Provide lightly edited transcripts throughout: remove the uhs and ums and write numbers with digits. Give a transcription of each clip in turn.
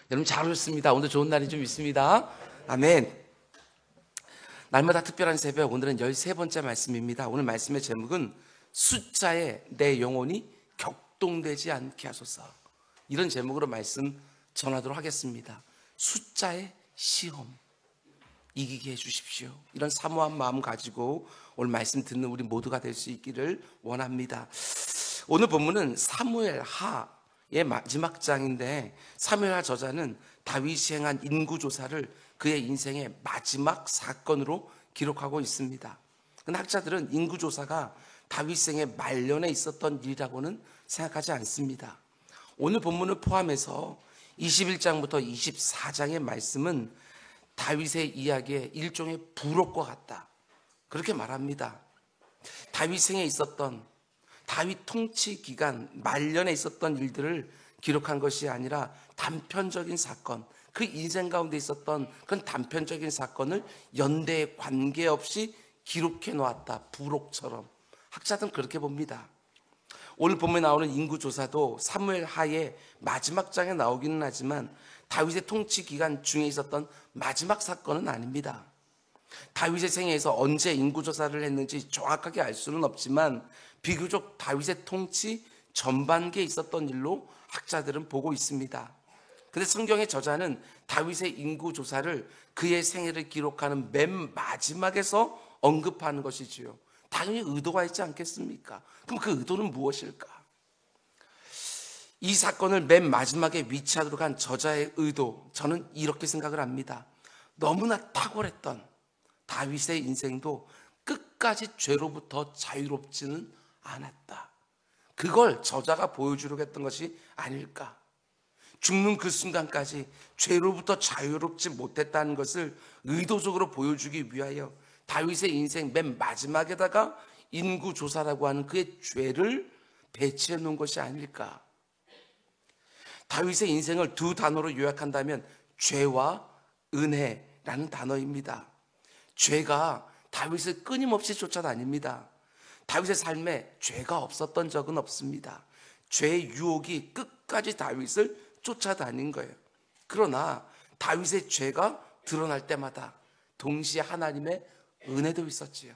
여러분 잘 오셨습니다. 오늘 좋은 날이 좀 있습니다. 아멘. 날마다 특별한 새벽, 오늘은 13번째 말씀입니다. 오늘 말씀의 제목은 숫자에 내 영혼이 격동되지 않게 하소서. 이런 제목으로 말씀 전하도록 하겠습니다. 숫자의 시험 이기게 해주십시오. 이런 사모한 마음 가지고 오늘 말씀 듣는 우리 모두가 될 수 있기를 원합니다. 오늘 본문은 사무엘 하의 마지막 장인데, 사무엘하 저자는 다윗이 행한 인구조사를 그의 인생의 마지막 사건으로 기록하고 있습니다. 그런데 학자들은 인구조사가 다윗 생의 말년에 있었던 일이라고는 생각하지 않습니다. 오늘 본문을 포함해서 21장부터 24장의 말씀은 다윗의 이야기의 일종의 부록과 같다, 그렇게 말합니다. 다윗 생에 있었던, 다윗 통치 기간 말년에 있었던 일들을 기록한 것이 아니라 단편적인 사건, 그 인생 가운데 있었던 그런 단편적인 사건을 연대에 관계없이 기록해 놓았다, 부록처럼. 학자들은 그렇게 봅니다. 오늘 본문에 나오는 인구조사도 사무엘 하의 마지막 장에 나오기는 하지만 다윗의 통치 기간 중에 있었던 마지막 사건은 아닙니다. 다윗의 생애에서 언제 인구조사를 했는지 정확하게 알 수는 없지만 비교적 다윗의 통치 전반기에 있었던 일로 학자들은 보고 있습니다. 그런데 성경의 저자는 다윗의 인구조사를 그의 생애를 기록하는 맨 마지막에서 언급하는 것이지요. 당연히 의도가 있지 않겠습니까? 그럼 그 의도는 무엇일까? 이 사건을 맨 마지막에 위치하도록 한 저자의 의도, 저는 이렇게 생각을 합니다. 너무나 탁월했던 다윗의 인생도 끝까지 죄로부터 자유롭지는 않았다, 그걸 저자가 보여주려고 했던 것이 아닐까. 죽는 그 순간까지 죄로부터 자유롭지 못했다는 것을 의도적으로 보여주기 위하여 다윗의 인생 맨 마지막에다가 인구조사라고 하는 그의 죄를 배치해 놓은 것이 아닐까. 다윗의 인생을 두 단어로 요약한다면 죄와 은혜라는 단어입니다. 죄가 다윗을 끊임없이 쫓아다닙니다. 다윗의 삶에 죄가 없었던 적은 없습니다. 죄의 유혹이 끝까지 다윗을 쫓아다닌 거예요. 그러나 다윗의 죄가 드러날 때마다 동시에 하나님의 은혜도 있었지요.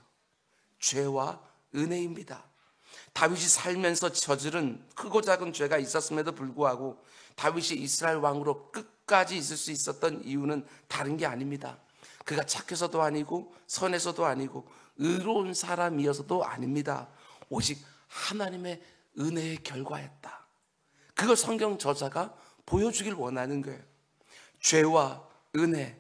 죄와 은혜입니다. 다윗이 살면서 저지른 크고 작은 죄가 있었음에도 불구하고 다윗이 이스라엘 왕으로 끝까지 있을 수 있었던 이유는 다른 게 아닙니다. 그가 착해서도 아니고 선해서도 아니고 의로운 사람이어서도 아닙니다. 오직 하나님의 은혜의 결과였다. 그걸 성경 저자가 보여주길 원하는 거예요. 죄와 은혜,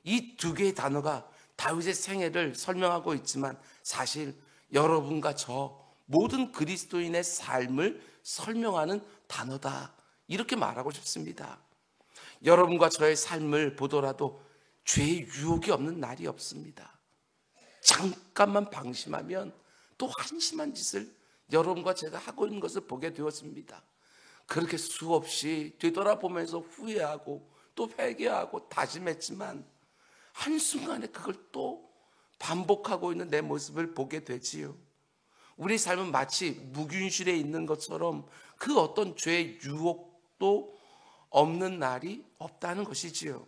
이 두 개의 단어가 다윗의 생애를 설명하고 있지만 사실 여러분과 저 모든 그리스도인의 삶을 설명하는 단어다, 이렇게 말하고 싶습니다. 여러분과 저의 삶을 보더라도 죄의 유혹이 없는 날이 없습니다. 잠깐만 방심하면 또 한심한 짓을 여러분과 제가 하고 있는 것을 보게 되었습니다. 그렇게 수없이 되돌아보면서 후회하고 또 회개하고 다짐했지만 한순간에 그걸 또 반복하고 있는 내 모습을 보게 되지요. 우리 삶은 마치 무균실에 있는 것처럼 그 어떤 죄의 유혹도 없는 날이 없다는 것이지요.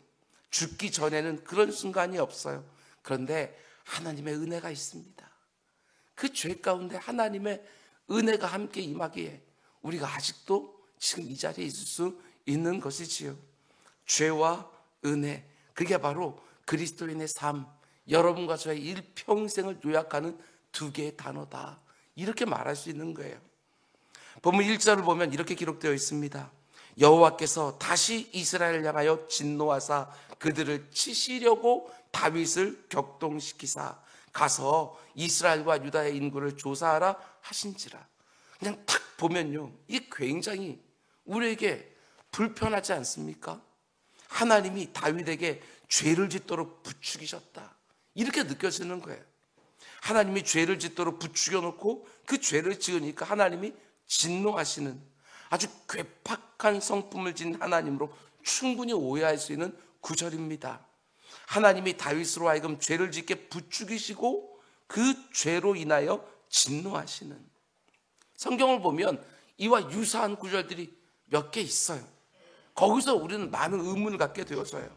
죽기 전에는 그런 순간이 없어요. 그런데 하나님의 은혜가 있습니다. 그 죄 가운데 하나님의 은혜가 함께 임하기에 우리가 아직도 지금 이 자리에 있을 수 있는 것이지요. 죄와 은혜, 그게 바로 그리스도인의 삶, 여러분과 저의 일평생을 요약하는 두 개의 단어다, 이렇게 말할 수 있는 거예요. 본문 1절을 보면 이렇게 기록되어 있습니다. 여호와께서 다시 이스라엘을 향하여 진노하사 그들을 치시려고 다윗을 격동시키사 가서 이스라엘과 유다의 인구를 조사하라 하신지라. 그냥 딱 보면요, 이게 굉장히 우리에게 불편하지 않습니까? 하나님이 다윗에게 죄를 짓도록 부추기셨다, 이렇게 느껴지는 거예요. 하나님이 죄를 짓도록 부추겨 놓고 그 죄를 지으니까 하나님이 진노하시는, 아주 괴팍한 성품을 진 하나님으로 충분히 오해할 수 있는 구절입니다. 하나님이 다윗으로 하여금 죄를 짓게 부추기시고 그 죄로 인하여 진노하시는, 성경을 보면 이와 유사한 구절들이 몇 개 있어요. 거기서 우리는 많은 의문을 갖게 되어서요.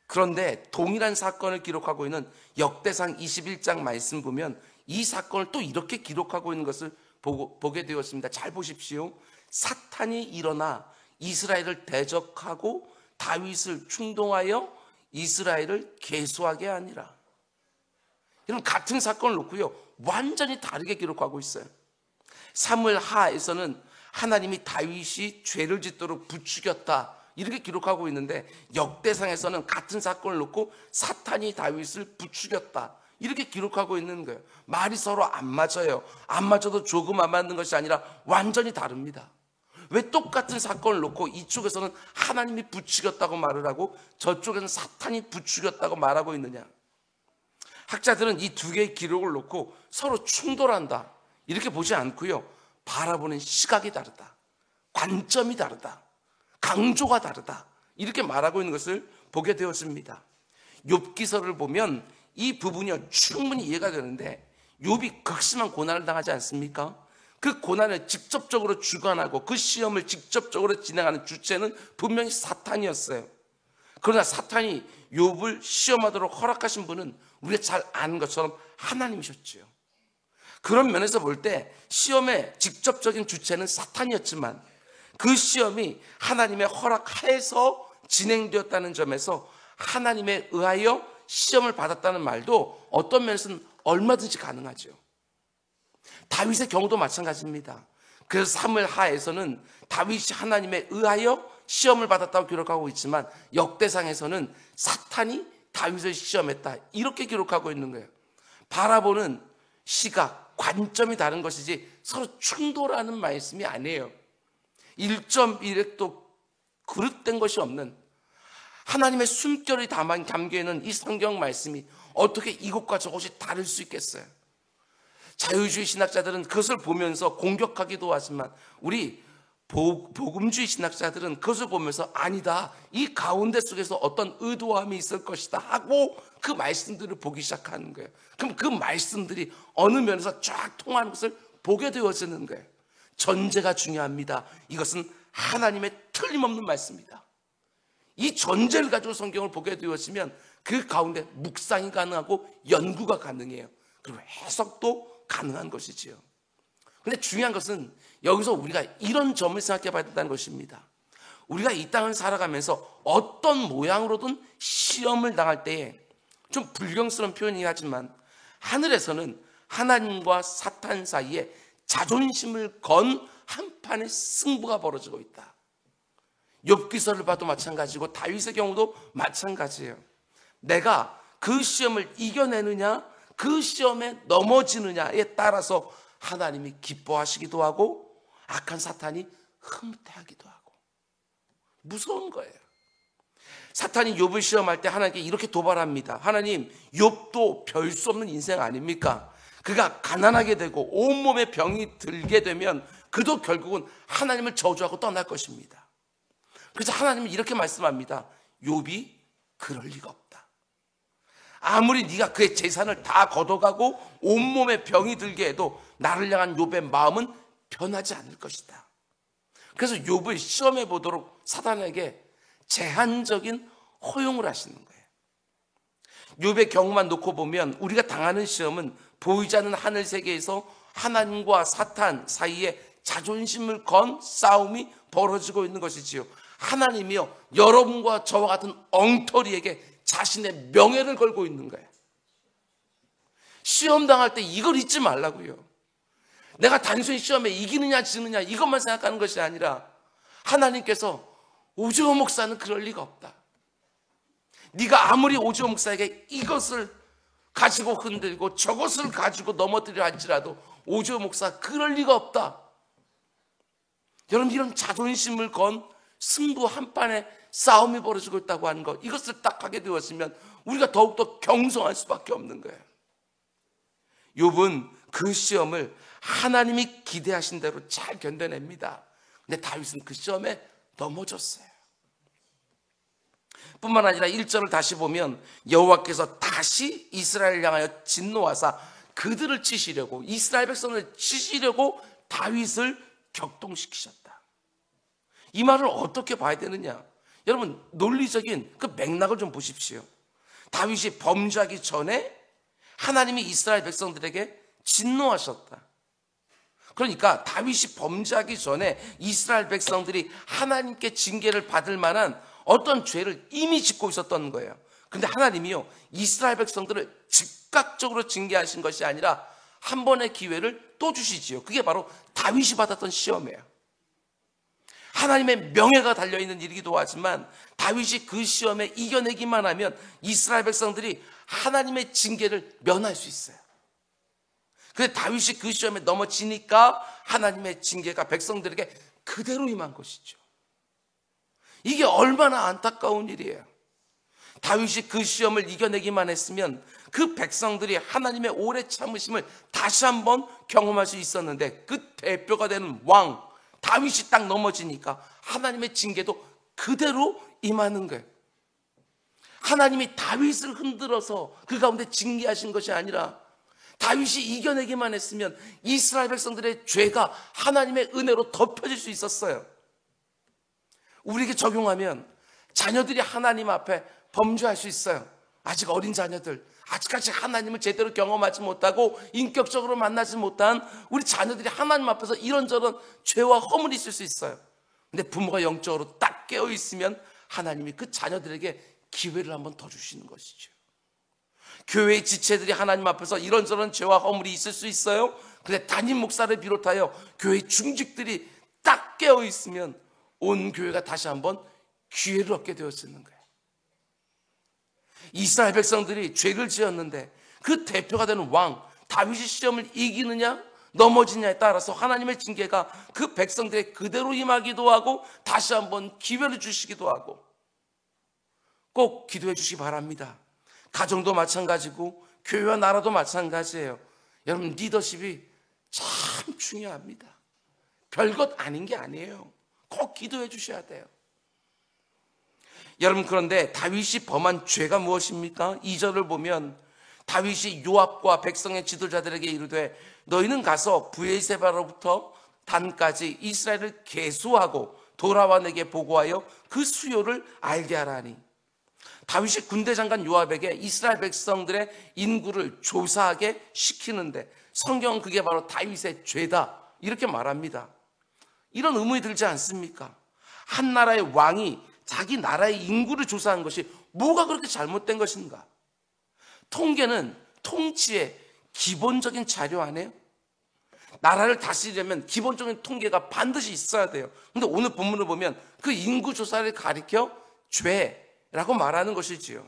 그런데 동일한 사건을 기록하고 있는 역대상 21장 말씀 보면 이 사건을 또 이렇게 기록하고 있는 것을 보게 되었습니다. 잘 보십시오. 사탄이 일어나 이스라엘을 대적하고 다윗을 충동하여 이스라엘을 계수하게 하니라. 이런 같은 사건을 놓고요, 완전히 다르게 기록하고 있어요. 사무엘 하에서는 하나님이 다윗이 죄를 짓도록 부추겼다, 이렇게 기록하고 있는데, 역대상에서는 같은 사건을 놓고 사탄이 다윗을 부추겼다, 이렇게 기록하고 있는 거예요. 말이 서로 안 맞아요. 안 맞아도 조금 안 맞는 것이 아니라 완전히 다릅니다. 왜 똑같은 사건을 놓고 이쪽에서는 하나님이 부추겼다고 말을 하고 저쪽에서는 사탄이 부추겼다고 말하고 있느냐? 학자들은 이 두 개의 기록을 놓고 서로 충돌한다, 이렇게 보지 않고요, 바라보는 시각이 다르다, 관점이 다르다, 강조가 다르다, 이렇게 말하고 있는 것을 보게 되었습니다. 욥기서를 보면 이 부분이 충분히 이해가 되는데, 욥이 극심한 고난을 당하지 않습니까? 그 고난을 직접적으로 주관하고 그 시험을 직접적으로 진행하는 주체는 분명히 사탄이었어요. 그러나 사탄이 욥을 시험하도록 허락하신 분은 우리가 잘 아는 것처럼 하나님이셨지요. 그런 면에서 볼 때 시험의 직접적인 주체는 사탄이었지만 그 시험이 하나님의 허락하에서 진행되었다는 점에서 하나님에 의하여 시험을 받았다는 말도 어떤 면에서는 얼마든지 가능하죠. 다윗의 경우도 마찬가지입니다. 그래서 사무엘 하에서는 다윗이 하나님에 의하여 시험을 받았다고 기록하고 있지만 역대상에서는 사탄이 다윗을 시험했다, 이렇게 기록하고 있는 거예요. 바라보는 시각, 관점이 다른 것이지 서로 충돌하는 말씀이 아니에요. 1.1획도 그릇된 것이 없는 하나님의 숨결이 담겨있는 이 성경 말씀이 어떻게 이것과 저것이 다를 수 있겠어요? 자유주의 신학자들은 그것을 보면서 공격하기도 하지만 우리 복음주의 신학자들은 그것을 보면서 아니다, 이 가운데 속에서 어떤 의도함이 있을 것이다 하고 그 말씀들을 보기 시작하는 거예요. 그럼 그 말씀들이 어느 면에서 쫙 통하는 것을 보게 되어지는 거예요. 전제가 중요합니다. 이것은 하나님의 틀림없는 말씀이다. 이 전제를 가지고 성경을 보게 되어지면 그 가운데 묵상이 가능하고 연구가 가능해요. 그리고 해석도 가능한 것이지요. 근데 중요한 것은 여기서 우리가 이런 점을 생각해 봐야 된다는 것입니다. 우리가 이 땅을 살아가면서 어떤 모양으로든 시험을 당할 때에 좀 불경스러운 표현이긴 하지만 하늘에서는 하나님과 사탄 사이에 자존심을 건 한판의 승부가 벌어지고 있다. 욥기서를 봐도 마찬가지고 다윗의 경우도 마찬가지예요. 내가 그 시험을 이겨내느냐, 그 시험에 넘어지느냐에 따라서 하나님이 기뻐하시기도 하고 악한 사탄이 흐뭇해하기도 하고 무서운 거예요. 사탄이 욥을 시험할 때 하나님께 이렇게 도발합니다. 하나님, 욥도 별 수 없는 인생 아닙니까? 그가 가난하게 되고 온몸에 병이 들게 되면 그도 결국은 하나님을 저주하고 떠날 것입니다. 그래서 하나님은 이렇게 말씀합니다. 욥이 그럴 리가 없다. 아무리 네가 그의 재산을 다 걷어가고 온몸에 병이 들게 해도 나를 향한 욥의 마음은 변하지 않을 것이다. 그래서 욥을 시험해 보도록 사단에게 제한적인 허용을 하시는 거예요. 욥의 경우만 놓고 보면 우리가 당하는 시험은 보이지 않는 하늘 세계에서 하나님과 사탄 사이에 자존심을 건 싸움이 벌어지고 있는 것이지요. 하나님이요, 여러분과 저와 같은 엉터리에게 자신의 명예를 걸고 있는 거예요. 시험 당할 때 이걸 잊지 말라고요. 내가 단순히 시험에 이기느냐 지느냐 이것만 생각하는 것이 아니라 하나님께서 오지호 목사는 그럴 리가 없다. 네가 아무리 오지호 목사에게 이것을 가지고 흔들고 저것을 가지고 넘어뜨려 할지라도 오지호 목사 그럴 리가 없다. 여러분, 이런 자존심을 건 승부 한판에 싸움이 벌어지고 있다고 하는 것, 이것을 딱 하게 되었으면 우리가 더욱더 경성할 수밖에 없는 거예요. 욥은 그 시험을 하나님이 기대하신 대로 잘 견뎌냅니다. 근데 다윗은 그 시험에 넘어졌어요. 뿐만 아니라 1절을 다시 보면 여호와께서 다시 이스라엘을 향하여 진노하사 그들을 치시려고, 이스라엘 백성을 치시려고 다윗을 격동시키셨다. 이 말을 어떻게 봐야 되느냐? 여러분, 논리적인 그 맥락을 좀 보십시오. 다윗이 범죄하기 전에 하나님이 이스라엘 백성들에게 진노하셨다. 그러니까 다윗이 범죄하기 전에 이스라엘 백성들이 하나님께 징계를 받을 만한 어떤 죄를 이미 짓고 있었던 거예요. 그런데 하나님이요, 이스라엘 백성들을 즉각적으로 징계하신 것이 아니라 한 번의 기회를 또 주시지요. 그게 바로 다윗이 받았던 시험이에요. 하나님의 명예가 달려있는 일이기도 하지만 다윗이 그 시험에 이겨내기만 하면 이스라엘 백성들이 하나님의 징계를 면할 수 있어요. 그런데 다윗이 그 시험에 넘어지니까 하나님의 징계가 백성들에게 그대로 임한 것이죠. 이게 얼마나 안타까운 일이에요. 다윗이 그 시험을 이겨내기만 했으면 그 백성들이 하나님의 오래 참으심을 다시 한번 경험할 수 있었는데, 그 대표가 되는 왕 다윗이 딱 넘어지니까 하나님의 징계도 그대로 임하는 거예요. 하나님이 다윗을 흔들어서 그 가운데 징계하신 것이 아니라 다윗이 이겨내기만 했으면 이스라엘 백성들의 죄가 하나님의 은혜로 덮여질 수 있었어요. 우리에게 적용하면 자녀들이 하나님 앞에 범죄할 수 있어요. 아직 어린 자녀들, 아직까지 하나님을 제대로 경험하지 못하고 인격적으로 만나지 못한 우리 자녀들이 하나님 앞에서 이런저런 죄와 허물이 있을 수 있어요. 근데 부모가 영적으로 딱 깨어 있으면 하나님이 그 자녀들에게 기회를 한번 더 주시는 것이죠. 교회의 지체들이 하나님 앞에서 이런저런 죄와 허물이 있을 수 있어요. 근데 담임 목사를 비롯하여 교회 중직들이 딱 깨어 있으면 온 교회가 다시 한번 기회를 얻게 되었는 거예요. 이스라엘 백성들이 죄를 지었는데 그 대표가 되는 왕 다윗이 시험을 이기느냐 넘어지냐에 따라서 하나님의 징계가 그 백성들의 그대로 임하기도 하고 다시 한번 기회를 주시기도 하고, 꼭 기도해 주시기 바랍니다. 가정도 마찬가지고 교회와 나라도 마찬가지예요. 여러분, 리더십이 참 중요합니다. 별것 아닌 게 아니에요. 꼭 기도해 주셔야 돼요. 여러분, 그런데 다윗이 범한 죄가 무엇입니까? 2절을 보면 다윗이 요압과 백성의 지도자들에게 이르되 너희는 가서 브엘세바로부터 단까지 이스라엘을 계수하고 돌아와 내게 보고하여 그 수요를 알게 하라니. 다윗이 군대 장관 요압에게 이스라엘 백성들의 인구를 조사하게 시키는데 성경은 그게 바로 다윗의 죄다 이렇게 말합니다. 이런 의문이 들지 않습니까? 한 나라의 왕이 자기 나라의 인구를 조사한 것이 뭐가 그렇게 잘못된 것인가? 통계는 통치의 기본적인 자료 아니에요? 나라를 다스리려면 기본적인 통계가 반드시 있어야 돼요. 그런데 오늘 본문을 보면 그 인구 조사를 가리켜 죄라고 말하는 것이지요.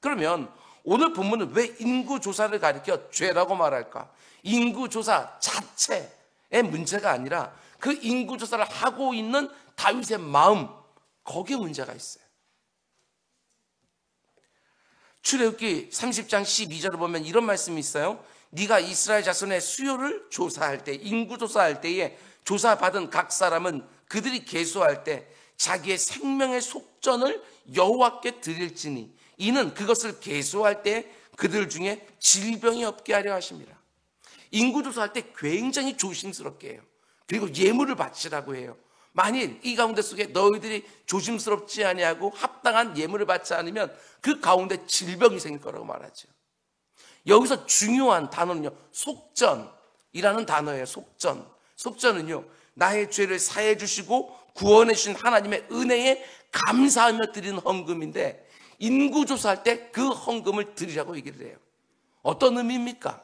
그러면 오늘 본문은 왜 인구 조사를 가리켜 죄라고 말할까? 인구 조사 자체의 문제가 아니라 그 인구 조사를 하고 있는 다윗의 마음, 거기에 문제가 있어요. 출애굽기 30장 12절을 보면 이런 말씀이 있어요. 네가 이스라엘 자손의 수요를 조사할 때, 인구 조사할 때에 조사받은 각 사람은 그들이 계수할 때 자기의 생명의 속전을 여호와께 드릴지니 이는 그것을 계수할 때 그들 중에 질병이 없게 하려 하십니다. 인구 조사할 때 굉장히 조심스럽게 해요. 그리고 예물을 바치라고 해요. 만일 이 가운데 속에 너희들이 조심스럽지 아니하고 합당한 예물을 받지 않으면 그 가운데 질병이 생길 거라고 말하죠. 여기서 중요한 단어는요, 속전이라는 단어예요. 속전은요, 나의 죄를 사해 주시고 구원해 주신 하나님의 은혜에 감사하며 드리는 헌금인데, 인구조사할 때 그 헌금을 드리라고 얘기를 해요. 어떤 의미입니까?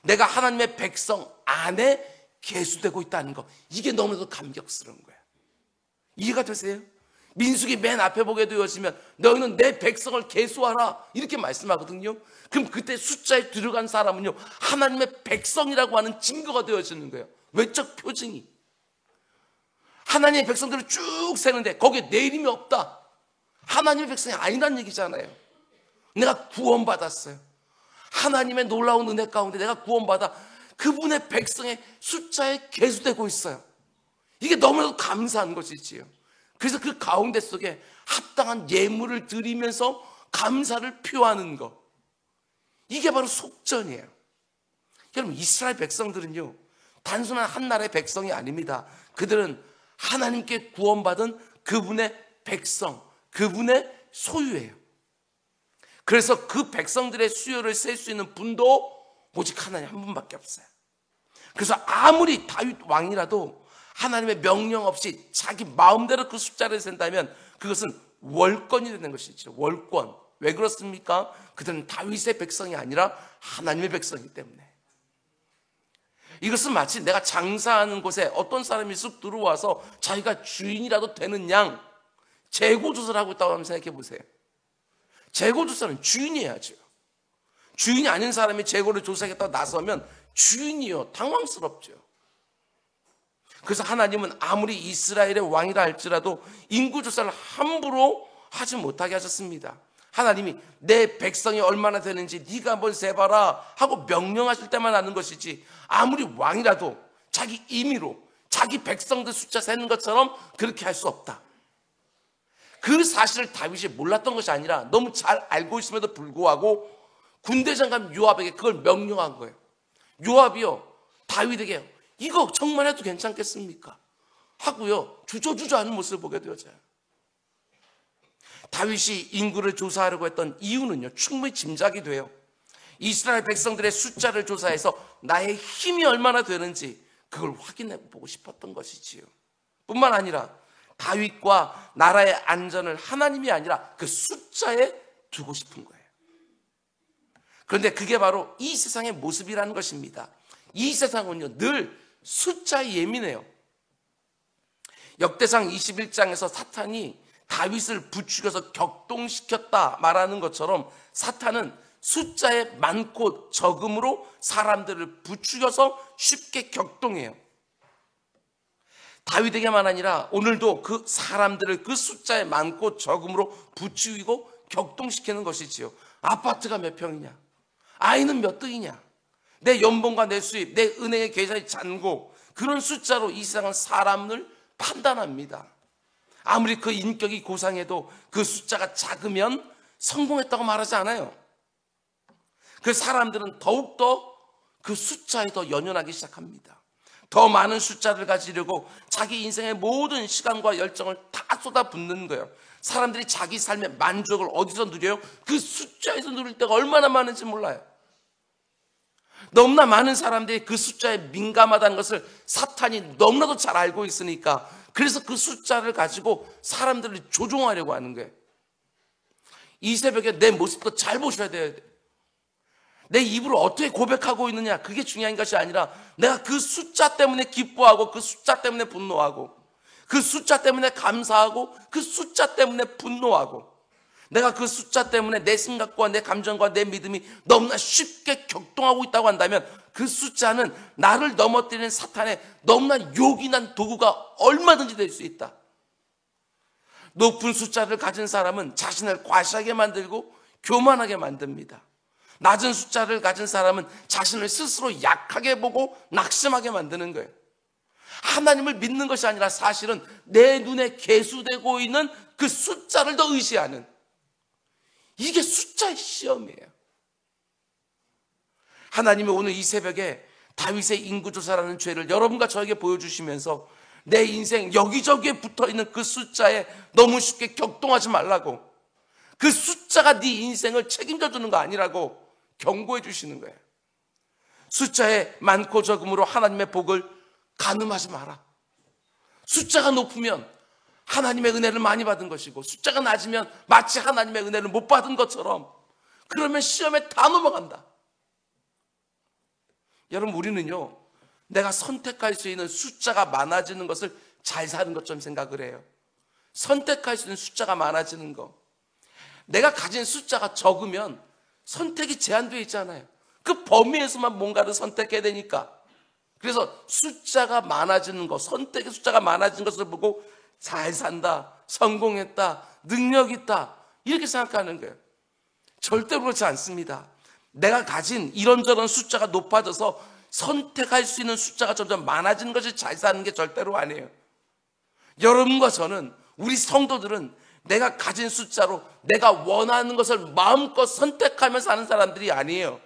내가 하나님의 백성 안에 계수되고 있다는 거, 이게 너무나도 감격스러운 거예요. 이해가 되세요? 민수기 맨 앞에 보게 되어지면 너희는 내 백성을 계수하라 이렇게 말씀하거든요. 그럼 그때 숫자에 들어간 사람은요, 하나님의 백성이라고 하는 증거가 되어지는 거예요. 외적 표징이. 하나님의 백성들을 쭉 세는데 거기에 내 이름이 없다, 하나님의 백성이 아니란 얘기잖아요. 내가 구원받았어요. 하나님의 놀라운 은혜 가운데 내가 구원받아 그분의 백성의 숫자에 계수되고 있어요. 이게 너무나도 감사한 것이지요. 그래서 그 가운데 속에 합당한 예물을 드리면서 감사를 표하는 것, 이게 바로 속전이에요. 여러분, 이스라엘 백성들은요, 단순한 한 나라의 백성이 아닙니다. 그들은 하나님께 구원받은 그분의 백성, 그분의 소유예요. 그래서 그 백성들의 수요를 셀 수 있는 분도 오직 하나님 한 분밖에 없어요. 그래서 아무리 다윗 왕이라도 하나님의 명령 없이 자기 마음대로 그 숫자를 센다면 그것은 월권이 되는 것이죠. 월권. 왜 그렇습니까? 그들은 다윗의 백성이 아니라 하나님의 백성이기 때문에. 이것은 마치 내가 장사하는 곳에 어떤 사람이 쑥 들어와서 자기가 주인이라도 되는 양 재고조사를 하고 있다고 한번 생각해 보세요. 재고조사는 주인이 해야죠. 주인이 아닌 사람이 재고를 조사하겠다고 나서면 주인이요, 당황스럽죠. 그래서 하나님은 아무리 이스라엘의 왕이라 할지라도 인구조사를 함부로 하지 못하게 하셨습니다. 하나님이 내 백성이 얼마나 되는지 네가 한번 세봐라 하고 명령하실 때만 하는 것이지, 아무리 왕이라도 자기 임의로 자기 백성들 숫자 세는 것처럼 그렇게 할 수 없다. 그 사실을 다윗이 몰랐던 것이 아니라 너무 잘 알고 있음에도 불구하고 군대 장관 요압에게 그걸 명령한 거예요. 요압이요, 다윗에게 이거 정말 해도 괜찮겠습니까? 하고요, 주저주저하는 모습을 보게 되어져요. 다윗이 인구를 조사하려고 했던 이유는요, 충분히 짐작이 돼요. 이스라엘 백성들의 숫자를 조사해서 나의 힘이 얼마나 되는지 그걸 확인해 보고 싶었던 것이지요. 뿐만 아니라 다윗과 나라의 안전을 하나님이 아니라 그 숫자에 두고 싶은 거예요. 그런데 그게 바로 이 세상의 모습이라는 것입니다. 이 세상은요, 늘 숫자에 예민해요. 역대상 21장에서 사탄이 다윗을 부추겨서 격동시켰다 말하는 것처럼 사탄은 숫자에 많고 적음으로 사람들을 부추겨서 쉽게 격동해요. 다윗에게만 아니라 오늘도 그 사람들을 그 숫자에 많고 적음으로 부추기고 격동시키는 것이지요. 아파트가 몇 평이냐, 아이는 몇 등이냐, 내 연봉과 내 수입, 내 은행의 계좌의 잔고, 그런 숫자로 이 세상은 사람을 판단합니다. 아무리 그 인격이 고상해도 그 숫자가 작으면 성공했다고 말하지 않아요. 그 사람들은 더욱더 그 숫자에 더 연연하기 시작합니다. 더 많은 숫자를 가지려고 자기 인생의 모든 시간과 열정을 다 쏟아붓는 거예요. 사람들이 자기 삶의 만족을 어디서 누려요? 그 숫자에서 누릴 때가 얼마나 많은지 몰라요. 너무나 많은 사람들이 그 숫자에 민감하다는 것을 사탄이 너무나도 잘 알고 있으니까, 그래서 그 숫자를 가지고 사람들을 조종하려고 하는 거예요. 이 새벽에 내 모습도 잘 보셔야 돼요. 내 입으로 어떻게 고백하고 있느냐, 그게 중요한 것이 아니라 내가 그 숫자 때문에 기뻐하고 그 숫자 때문에 분노하고 그 숫자 때문에 감사하고 그 숫자 때문에 분노하고, 내가 그 숫자 때문에 내 생각과 내 감정과 내 믿음이 너무나 쉽게 격동하고 있다고 한다면 그 숫자는 나를 넘어뜨리는 사탄의 너무나 요긴한 도구가 얼마든지 될 수 있다. 높은 숫자를 가진 사람은 자신을 과시하게 만들고 교만하게 만듭니다. 낮은 숫자를 가진 사람은 자신을 스스로 약하게 보고 낙심하게 만드는 거예요. 하나님을 믿는 것이 아니라 사실은 내 눈에 계수되고 있는 그 숫자를 더 의지하는, 이게 숫자의 시험이에요. 하나님이 오늘 이 새벽에 다윗의 인구조사라는 죄를 여러분과 저에게 보여주시면서 내 인생 여기저기에 붙어있는 그 숫자에 너무 쉽게 격동하지 말라고, 그 숫자가 네 인생을 책임져 주는 거 아니라고 경고해 주시는 거예요. 숫자에 많고 적음으로 하나님의 복을 가늠하지 마라. 숫자가 높으면 하나님의 은혜를 많이 받은 것이고, 숫자가 낮으면 마치 하나님의 은혜를 못 받은 것처럼, 그러면 시험에 다 넘어간다. 여러분, 우리는요, 내가 선택할 수 있는 숫자가 많아지는 것을 잘 사는 것처럼 생각을 해요. 선택할 수 있는 숫자가 많아지는 거, 내가 가진 숫자가 적으면 선택이 제한되어 있잖아요. 그 범위에서만 뭔가를 선택해야 되니까. 그래서 숫자가 많아지는 것, 선택의 숫자가 많아지는 것을 보고 잘 산다, 성공했다, 능력 있다, 이렇게 생각하는 거예요. 절대로 그렇지 않습니다. 내가 가진 이런저런 숫자가 높아져서 선택할 수 있는 숫자가 점점 많아지는 것이 잘 사는 게 절대로 아니에요. 여러분과 저는, 우리 성도들은 내가 가진 숫자로 내가 원하는 것을 마음껏 선택하면서 사는 사람들이 아니에요.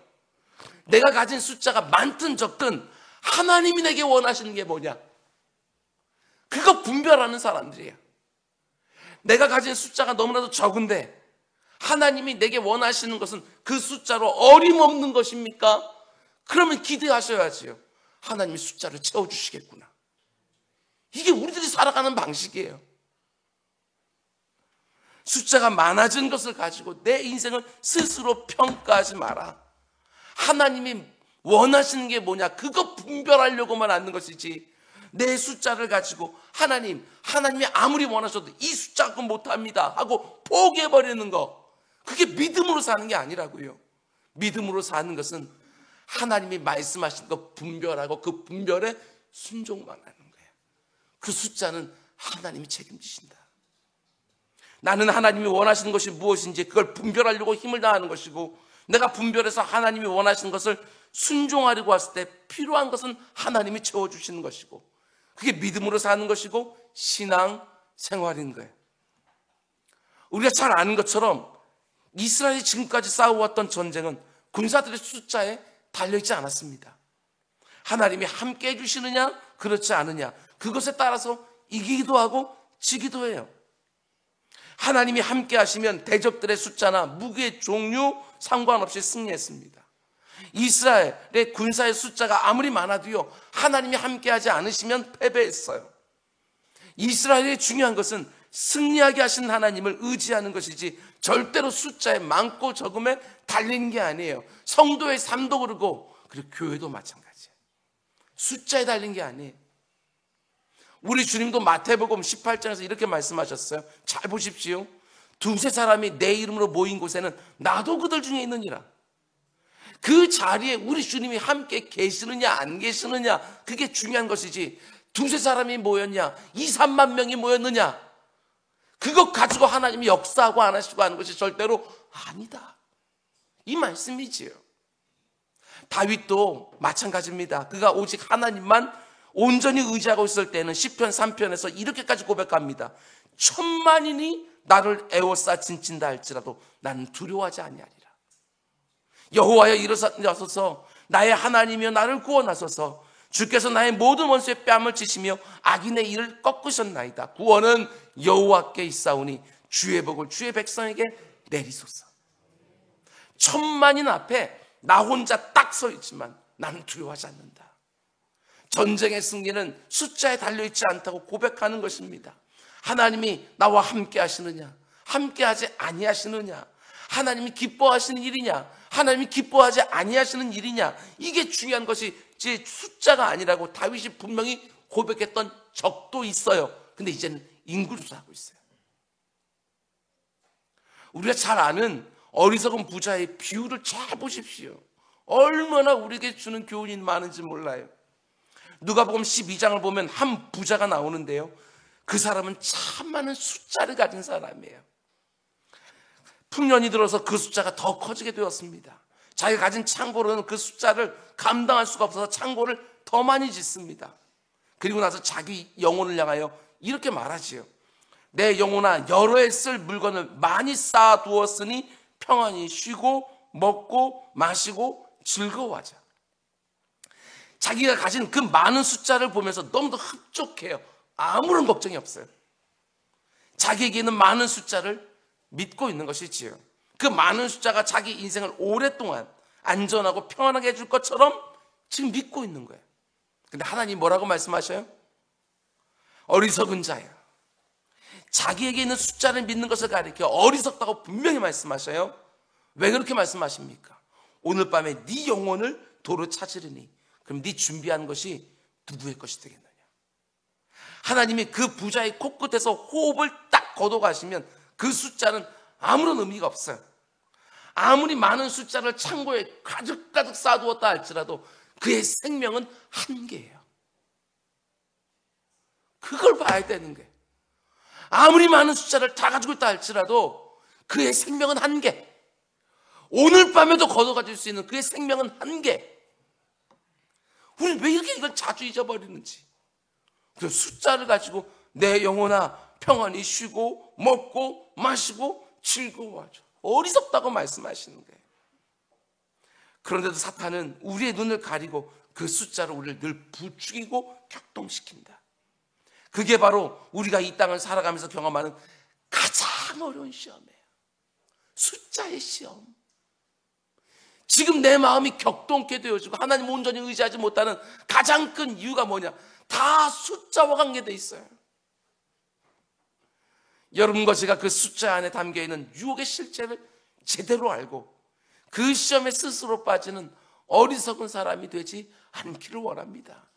내가 가진 숫자가 많든 적든 하나님이 내게 원하시는 게 뭐냐, 그거 분별하는 사람들이에요. 내가 가진 숫자가 너무나도 적은데 하나님이 내게 원하시는 것은 그 숫자로 어림없는 것입니까? 그러면 기대하셔야지요. 하나님이 숫자를 채워주시겠구나. 이게 우리들이 살아가는 방식이에요. 숫자가 많아진 것을 가지고 내 인생을 스스로 평가하지 마라. 하나님이 원하시는 게 뭐냐, 그거 분별하려고만 하는 것이지, 내 숫자를 가지고 하나님이 아무리 원하셔도 이 숫자만큼 못합니다 하고 포기해버리는 거, 그게 믿음으로 사는 게 아니라고요. 믿음으로 사는 것은 하나님이 말씀하신 거 분별하고 그 분별에 순종만 하는 거예요. 그 숫자는 하나님이 책임지신다. 나는 하나님이 원하시는 것이 무엇인지 그걸 분별하려고 힘을 다하는 것이고, 내가 분별해서 하나님이 원하시는 것을 순종하려고 했을 때 필요한 것은 하나님이 채워주시는 것이고, 그게 믿음으로 사는 것이고 신앙 생활인 거예요. 우리가 잘 아는 것처럼 이스라엘이 지금까지 싸워왔던 전쟁은 군사들의 숫자에 달려있지 않았습니다. 하나님이 함께 해주시느냐 그렇지 않느냐, 그것에 따라서 이기기도 하고 지기도 해요. 하나님이 함께 하시면 대적들의 숫자나 무기의 종류 상관없이 승리했습니다. 이스라엘의 군사의 숫자가 아무리 많아도요, 하나님이 함께 하지 않으시면 패배했어요. 이스라엘의 중요한 것은 승리하게 하신 하나님을 의지하는 것이지 절대로 숫자의 많고 적음에 달리는 게 아니에요. 성도의 삶도 그러고, 그리고 교회도 마찬가지예요. 숫자에 달린 게 아니에요. 우리 주님도 마태복음 18장에서 이렇게 말씀하셨어요. 잘 보십시오. 두세 사람이 내 이름으로 모인 곳에는 나도 그들 중에 있느니라. 그 자리에 우리 주님이 함께 계시느냐 안 계시느냐, 그게 중요한 것이지, 두세 사람이 모였냐 2, 3만 명이 모였느냐, 그것 가지고 하나님이 역사하고 안 하시고 하는 것이 절대로 아니다, 이 말씀이지요. 다윗도 마찬가지입니다. 그가 오직 하나님만 온전히 의지하고 있을 때는 시편 3편에서 이렇게까지 고백합니다. 1000만인이 나를 에워싸 진친다 할지라도 나는 두려워하지 아니하리라. 여호와여 일어서서 나의 하나님이여 나를 구원하소서. 주께서 나의 모든 원수의 뺨을 치시며 악인의 일을 꺾으셨나이다. 구원은 여호와께 있사오니 주의 복을 주의 백성에게 내리소서. 1000만인 앞에 나 혼자 딱 서 있지만 나는 두려워하지 않는다. 전쟁의 승리는 숫자에 달려있지 않다고 고백하는 것입니다. 하나님이 나와 함께 하시느냐, 함께 하지 아니하시느냐, 하나님이 기뻐하시는 일이냐, 하나님이 기뻐하지 아니하시는 일이냐, 이게 중요한 것이 제 숫자가 아니라고 다윗이 분명히 고백했던 적도 있어요. 근데 이제는 인구조사하고 있어요. 우리가 잘 아는 어리석은 부자의 비유를 잘 보십시오. 얼마나 우리에게 주는 교훈이 많은지 몰라요. 누가복음 12장을 보면 한 부자가 나오는데요, 그 사람은 참 많은 숫자를 가진 사람이에요. 풍년이 들어서 그 숫자가 더 커지게 되었습니다. 자기가 가진 창고로는 그 숫자를 감당할 수가 없어서 창고를 더 많이 짓습니다. 그리고 나서 자기 영혼을 향하여 이렇게 말하지요. 내 영혼아, 여러 해 쓸 물건을 많이 쌓아두었으니 평안히 쉬고 먹고 마시고 즐거워하자. 자기가 가진 그 많은 숫자를 보면서 너무도 흡족해요. 아무런 걱정이 없어요. 자기에게 있는 많은 숫자를 믿고 있는 것이지요. 그 많은 숫자가 자기 인생을 오랫동안 안전하고 평안하게 해줄 것처럼 지금 믿고 있는 거예요. 근데 하나님 뭐라고 말씀하셔요? 어리석은 자야. 자기에게 있는 숫자를 믿는 것을 가리켜 어리석다고 분명히 말씀하셔요. 왜 그렇게 말씀하십니까? 오늘 밤에 네 영혼을 도로 찾으리니 그럼 네 준비한 것이 누구의 것이 되겠느냐. 하나님이 그 부자의 코끝에서 호흡을 딱 걷어가시면 그 숫자는 아무런 의미가 없어요. 아무리 많은 숫자를 창고에 가득가득 쌓아두었다 할지라도 그의 생명은 한계예요. 그걸 봐야 되는 거예요. 아무리 많은 숫자를 다 가지고 있다 할지라도 그의 생명은 한계. 오늘 밤에도 걷어가질 수 있는 그의 생명은 한계. 우리는 왜 이렇게 이걸 자주 잊어버리는지. 그 숫자를 가지고 내 영혼아 평안히 쉬고 먹고 마시고 즐거워하죠. 어리석다고 말씀하시는 거예요. 그런데도 사탄은 우리의 눈을 가리고 그 숫자로 우리를 늘 부추기고 격동시킨다. 그게 바로 우리가 이 땅을 살아가면서 경험하는 가장 어려운 시험이에요. 숫자의 시험. 지금 내 마음이 격동케 되어지고 하나님 온전히 의지하지 못하는 가장 큰 이유가 뭐냐? 다 숫자와 관계되어 있어요. 여러분과 제가 그 숫자 안에 담겨있는 유혹의 실체를 제대로 알고 그 시험에 스스로 빠지는 어리석은 사람이 되지 않기를 원합니다.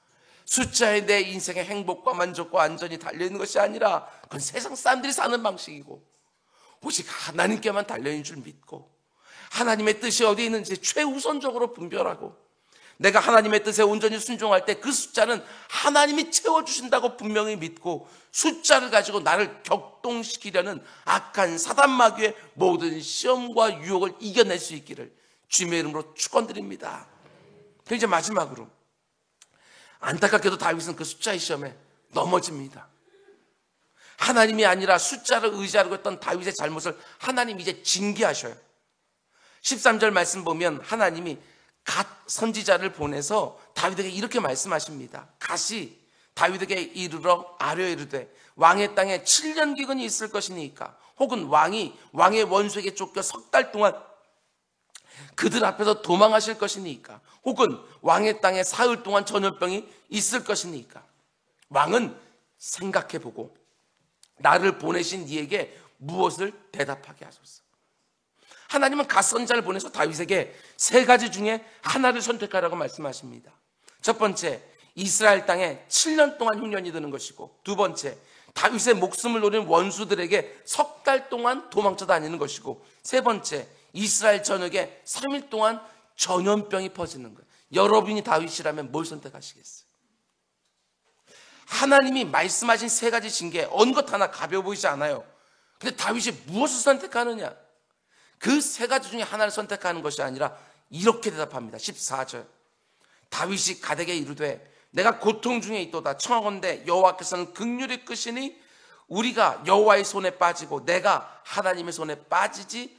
숫자에 내 인생의 행복과 만족과 안전이 달려있는 것이 아니라 그건 세상 사람들이 사는 방식이고 오직 하나님께만 달려있는 줄 믿고 하나님의 뜻이 어디에 있는지 최우선적으로 분별하고 내가 하나님의 뜻에 온전히 순종할 때 그 숫자는 하나님이 채워주신다고 분명히 믿고 숫자를 가지고 나를 격동시키려는 악한 사단 마귀의 모든 시험과 유혹을 이겨낼 수 있기를 주님의 이름으로 축원드립니다. 그럼 이제 마지막으로 안타깝게도 다윗은 그 숫자의 시험에 넘어집니다. 하나님이 아니라 숫자를 의지하려고 했던 다윗의 잘못을 하나님이 이제 징계하셔요. 13절 말씀 보면 하나님이 갓 선지자를 보내서 다윗에게 이렇게 말씀하십니다. 갓이 다윗에게 이르러 아뢰어 이르되 왕의 땅에 7년 기근이 있을 것이니까 혹은 왕이 왕의 원수에게 쫓겨 석 달 동안 그들 앞에서 도망하실 것이니까 혹은 왕의 땅에 사흘 동안 전염병이 있을 것이니까 왕은 생각해보고 나를 보내신 이에게 무엇을 대답하게 하소서. 하나님은 갓 선지자를 보내서 다윗에게 세 가지 중에 하나를 선택하라고 말씀하십니다. 첫 번째, 이스라엘 땅에 7년 동안 흉년이 드는 것이고, 두 번째, 다윗의 목숨을 노린 원수들에게 석 달 동안 도망쳐 다니는 것이고, 세 번째, 이스라엘 전역에 3일 동안 전염병이 퍼지는 거예요. 여러분이 다윗이라면 뭘 선택하시겠어요? 하나님이 말씀하신 세 가지 징계 어느 것 하나 가벼워 보이지 않아요. 근데 다윗이 무엇을 선택하느냐? 그 세 가지 중에 하나를 선택하는 것이 아니라 이렇게 대답합니다. 14절 다윗이 갓에게 이르되 내가 고통 중에 있도다. 청하건대 여호와께서는 긍휼히 크시니 우리가 여호와의 손에 빠지고 내가 하나님의 손에 빠지지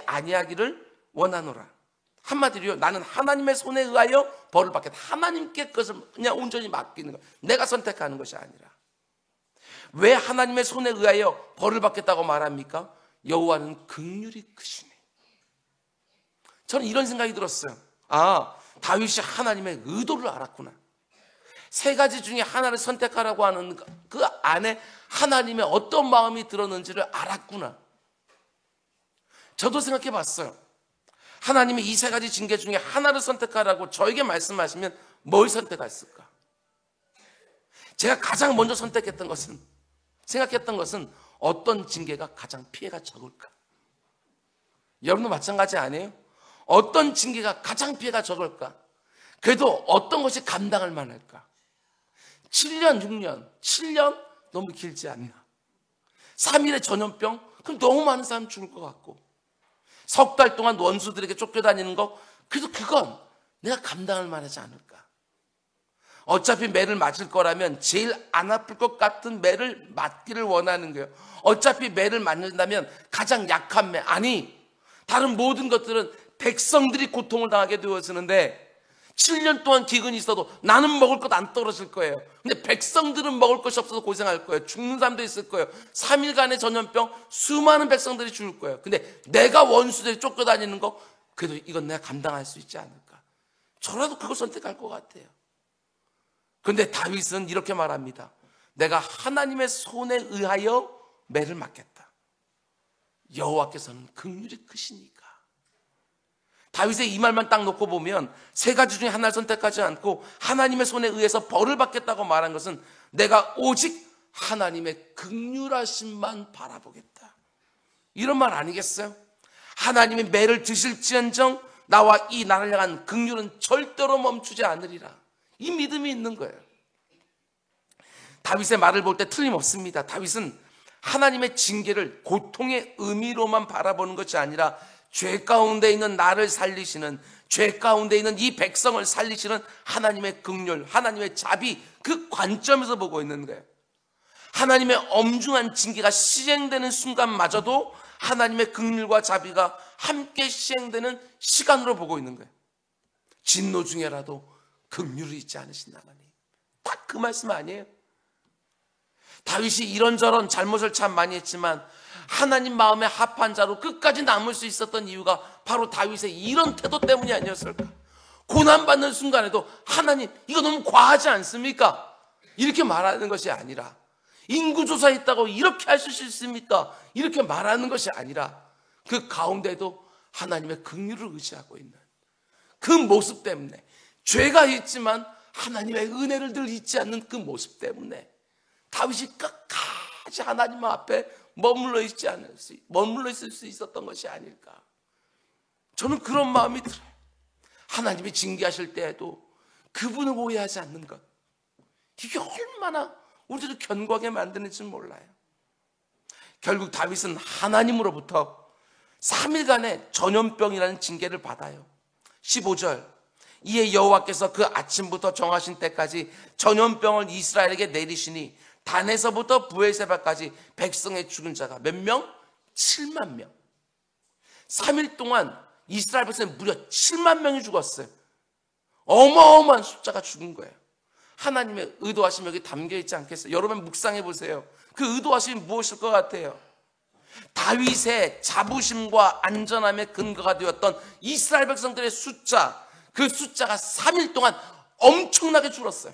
아니하기를 원하노라. 한마디로요, 나는 하나님의 손에 의하여 벌을 받겠다. 하나님께 그것을 그냥 온전히 맡기는 거예요. 내가 선택하는 것이 아니라. 왜 하나님의 손에 의하여 벌을 받겠다고 말합니까? 여호와는 긍휼히 크시네. 저는 이런 생각이 들었어요. 아, 다윗이 하나님의 의도를 알았구나. 세 가지 중에 하나를 선택하라고 하는 그 안에 하나님의 어떤 마음이 들었는지를 알았구나. 저도 생각해 봤어요. 하나님이 이 세 가지 징계 중에 하나를 선택하라고 저에게 말씀하시면 뭘 선택했을까? 제가 가장 먼저 생각했던 것은 어떤 징계가 가장 피해가 적을까? 여러분도 마찬가지 아니에요? 어떤 징계가 가장 피해가 적을까? 그래도 어떤 것이 감당할 만할까? 7년, 6년, 7년 너무 길지 않나? 3일의 전염병? 그럼 너무 많은 사람 죽을 것 같고, 석 달 동안 원수들에게 쫓겨다니는 거, 그래도 그건 내가 감당할 만하지 않을까? 어차피 매를 맞을 거라면 제일 안 아플 것 같은 매를 맞기를 원하는 거예요. 어차피 매를 맞는다면 가장 약한 매, 아니 다른 모든 것들은 백성들이 고통을 당하게 되어지는데 7년 동안 기근이 있어도 나는 먹을 것 안 떨어질 거예요. 근데 백성들은 먹을 것이 없어서 고생할 거예요. 죽는 사람도 있을 거예요. 3일간의 전염병, 수많은 백성들이 죽을 거예요. 근데 내가 원수들이 쫓겨다니는 거, 그래도 이건 내가 감당할 수 있지 않을까? 저라도 그걸 선택할 것 같아요. 그런데 다윗은 이렇게 말합니다. 내가 하나님의 손에 의하여 매를 맞겠다. 여호와께서는 긍휼이 크시니까. 다윗의 이 말만 딱 놓고 보면 세 가지 중에 하나를 선택하지 않고 하나님의 손에 의해서 벌을 받겠다고 말한 것은 내가 오직 하나님의 긍휼하심만 바라보겠다, 이런 말 아니겠어요? 하나님이 매를 드실지언정 나와 이 나를 향한 긍휼은 절대로 멈추지 않으리라. 이 믿음이 있는 거예요. 다윗의 말을 볼 때 틀림없습니다. 다윗은 하나님의 징계를 고통의 의미로만 바라보는 것이 아니라 죄 가운데 있는 나를 살리시는, 죄 가운데 있는 이 백성을 살리시는 하나님의 긍휼, 하나님의 자비, 그 관점에서 보고 있는 거예요. 하나님의 엄중한 징계가 시행되는 순간마저도 하나님의 긍휼과 자비가 함께 시행되는 시간으로 보고 있는 거예요. 진노 중에라도 긍휼이 있지 않으신 하나님. 딱 그 말씀 아니에요? 다윗이 이런저런 잘못을 참 많이 했지만 하나님 마음에 합한 자로 끝까지 남을 수 있었던 이유가 바로 다윗의 이런 태도 때문이 아니었을까? 고난받는 순간에도 하나님 이거 너무 과하지 않습니까? 이렇게 말하는 것이 아니라, 인구조사했다고 이렇게 하실 수 있습니까? 이렇게 말하는 것이 아니라 그 가운데도 하나님의 긍휼을 의지하고 있는 그 모습 때문에, 죄가 있지만 하나님의 은혜를 늘 잊지 않는 그 모습 때문에 다윗이 끝까지 하나님 앞에 머물러 있을 수 있었던 것이 아닐까. 저는 그런 마음이 들어요. 하나님이 징계하실 때에도 그분을 오해하지 않는 것, 이게 얼마나 우리를 견고하게 만드는지 몰라요. 결국 다윗은 하나님으로부터 3일간의 전염병이라는 징계를 받아요. 15절, 이에 여호와께서 그 아침부터 정하신 때까지 전염병을 이스라엘에게 내리시니 단에서부터 브에세바까지 백성의 죽은 자가 몇 명? 7만 명. 3일 동안 이스라엘 백성이 무려 7만 명이 죽었어요. 어마어마한 숫자가 죽은 거예요. 하나님의 의도하심이 여기 담겨 있지 않겠어요? 여러분 묵상해 보세요. 그 의도하심이 무엇일 것 같아요? 다윗의 자부심과 안전함의 근거가 되었던 이스라엘 백성들의 숫자, 그 숫자가 3일 동안 엄청나게 줄었어요.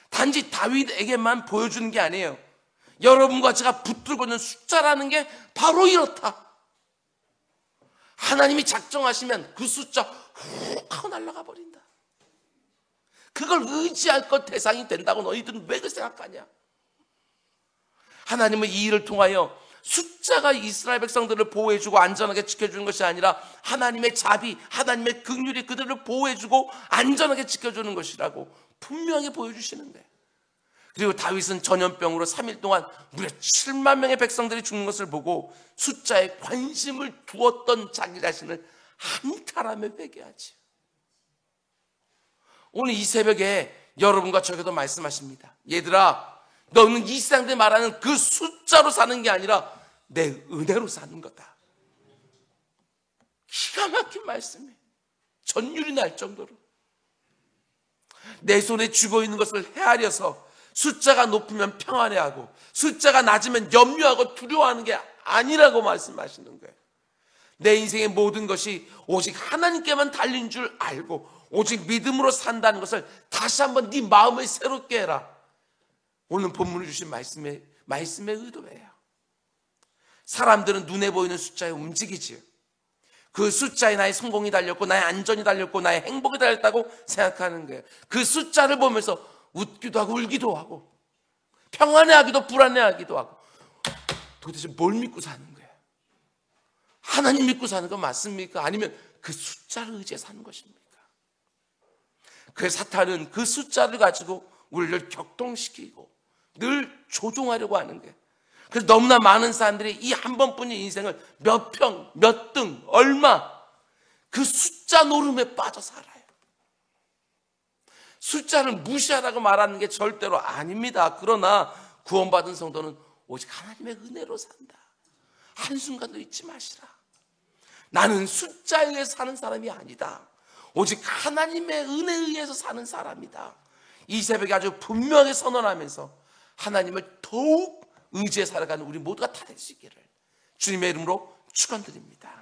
단지 다윗에게만 보여주는 게 아니에요. 여러분과 제가 붙들고 있는 숫자라는 게 바로 이렇다. 하나님이 작정하시면 그 숫자 훅 하고 날아가 버린다. 그걸 의지할 것 대상이 된다고 너희들은 왜 그 생각하냐? 하나님은 이 일을 통하여 숫자가 이스라엘 백성들을 보호해주고 안전하게 지켜주는 것이 아니라 하나님의 자비, 하나님의 긍휼이 그들을 보호해주고 안전하게 지켜주는 것이라고 분명히 보여주시는 거예요. 그리고 다윗은 전염병으로 3일 동안 무려 7만 명의 백성들이 죽는 것을 보고 숫자에 관심을 두었던 자기 자신을 한탄하며 회개하지. 오늘 이 새벽에 여러분과 저에게도 말씀하십니다. 얘들아, 너는 이 세상에 말하는 그 숫자로 사는 게 아니라 내 은혜로 사는 거다. 기가 막힌 말씀이에요. 전율이 날 정도로. 내 손에 쥐고 있는 것을 헤아려서 숫자가 높으면 평안해하고 숫자가 낮으면 염려하고 두려워하는 게 아니라고 말씀하시는 거예요. 내 인생의 모든 것이 오직 하나님께만 달린 줄 알고 오직 믿음으로 산다는 것을 다시 한번 네 마음을 새롭게 해라. 오늘 본문을 주신 말씀의 의도예요. 사람들은 눈에 보이는 숫자에 움직이지요. 그 숫자에 나의 성공이 달렸고 나의 안전이 달렸고 나의 행복이 달렸다고 생각하는 거예요. 그 숫자를 보면서 웃기도 하고 울기도 하고 평안해하기도 불안해하기도 하고 도대체 뭘 믿고 사는 거예요? 하나님 믿고 사는 건 맞습니까? 아니면 그 숫자를 의지해 사는 것입니까? 그 사탄은 그 숫자를 가지고 우리를 격동시키고 늘 조종하려고 하는 거예요. 그래서 너무나 많은 사람들이 이 한 번뿐인 인생을 몇 평, 몇 등, 얼마 그 숫자 노름에 빠져 살아요. 숫자를 무시하라고 말하는 게 절대로 아닙니다. 그러나 구원받은 성도는 오직 하나님의 은혜로 산다. 한순간도 잊지 마시라. 나는 숫자에 의해 사는 사람이 아니다. 오직 하나님의 은혜에 의해서 사는 사람이다. 이 새벽에 아주 분명하게 선언하면서 하나님을 더욱 의지해 살아가는 우리 모두가 다 될 수 있기를 주님의 이름으로 축원드립니다.